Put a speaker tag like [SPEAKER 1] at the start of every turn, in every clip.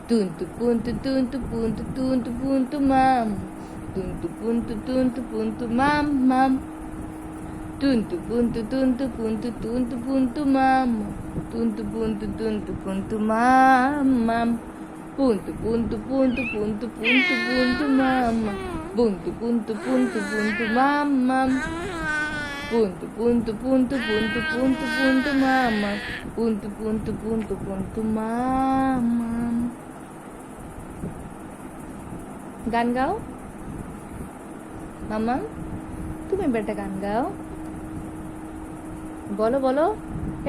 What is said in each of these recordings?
[SPEAKER 1] Tuntu puntu tuntu puntu tuntu puntu mam. Tuntu puntu tuntu puntu mam mam. Tuntu puntu tuntu puntu tuntu puntu mam. Tuntu puntu tuntu puntu mam mam. Puntu puntu puntu puntu puntu puntu mam. Puntu puntu puntu puntu mam mam. Puntu puntu puntu puntu puntu puntu mama. Puntu puntu puntu puntu mama. গান গাও মামা, তুমি এবার একটা গান গাও। বলো বলো,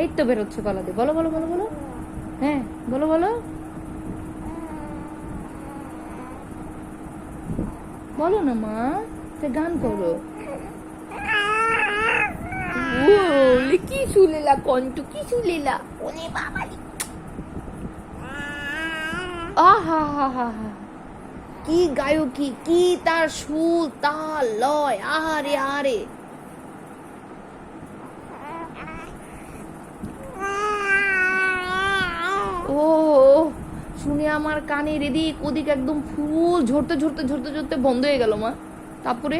[SPEAKER 1] এই তো বেরোচ্ছে গলা দিয়ে, বলো বলো বলো বলো, হ্যাঁ বলো বলো বলো না মা, গান করো। ওলে কি শুলেলা কণ্ঠ, কি শুলেলা, ওলে বাবা, আহা হা হা হা, কি গায়কী, কি তার সুর, তাল, লয়, আহারে আহারে। ও শুনে আমার কানের এদিক ওদিক একদম ফুল ঝরতে ঝরতে ঝরতে ঝরতে বন্ধ হয়ে গেল মা। তারপরে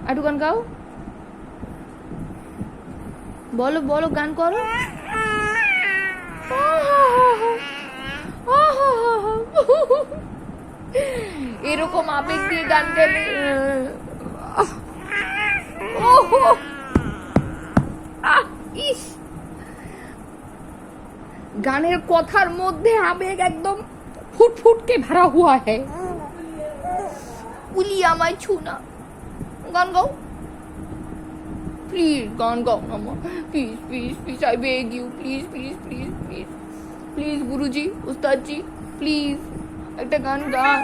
[SPEAKER 1] একটু গান গাও, বলো বলো, গান করো। এরকম আবেগ দিয়ে গান গেলে ইস, গানের কথার মধ্যে আবেগ একদম ফুটফুট কে ভরা হুয়া হ্যায়। উলি আমায় ছুনা, গান গাও প্লিজ, গান গাও না মা, please please please, I beg you, please please please please please, guruji ustadji please একটা গান গান।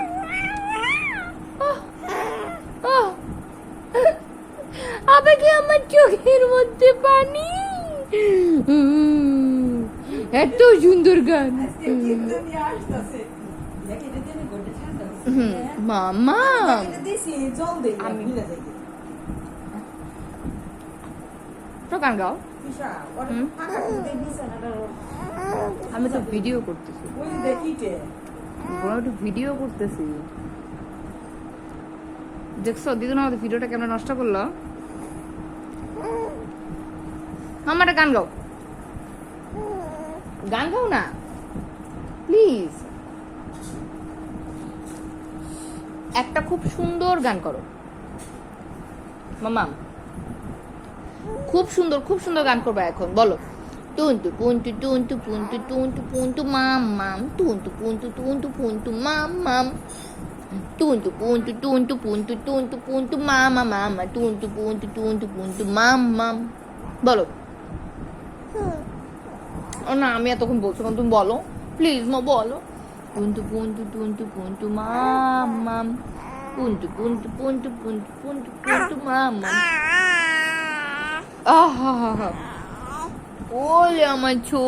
[SPEAKER 1] আবেগে আমার চোখের মধ্যে পানি, এত সুন্দর গান। মামা তো গান গাও। আমি তো ভিডিও করতেছি, ভিডিও করতেছি, দেখছো দিদুন আমাদের ভিডিওটা কেমন নষ্ট করলো। আমার গান গাও, গান গাও না প্লিজ, একটা খুব সুন্দর গান করো মামা, খুব সুন্দর গান করবে এখন, বলো। টুনটু পুন্টু টুনটু পুন্টু টুনটু পুন্টু মাম মাম, টুনটু পুন্টু টুনটু পুন্টু মাম মাম, টুনটু পুন্টু টুনটু পুন্টু টুনটু পুন্টু মামা মামা, টুনটু পুন্টু টুনটু পুন্টু মাম মাম, বলো। ও না, আমি এতক্ষণ বলছি, তুমি বলো প্লিজ মা, বলো। টুনটু পুন্টু টুনটু পুন্টু মাম মাম, টুনটু পুন্টু পুন্টু পুন্টু পুন্টু পুন্টু মাম মাম। আহা হা হা, ওলে আমার ছো।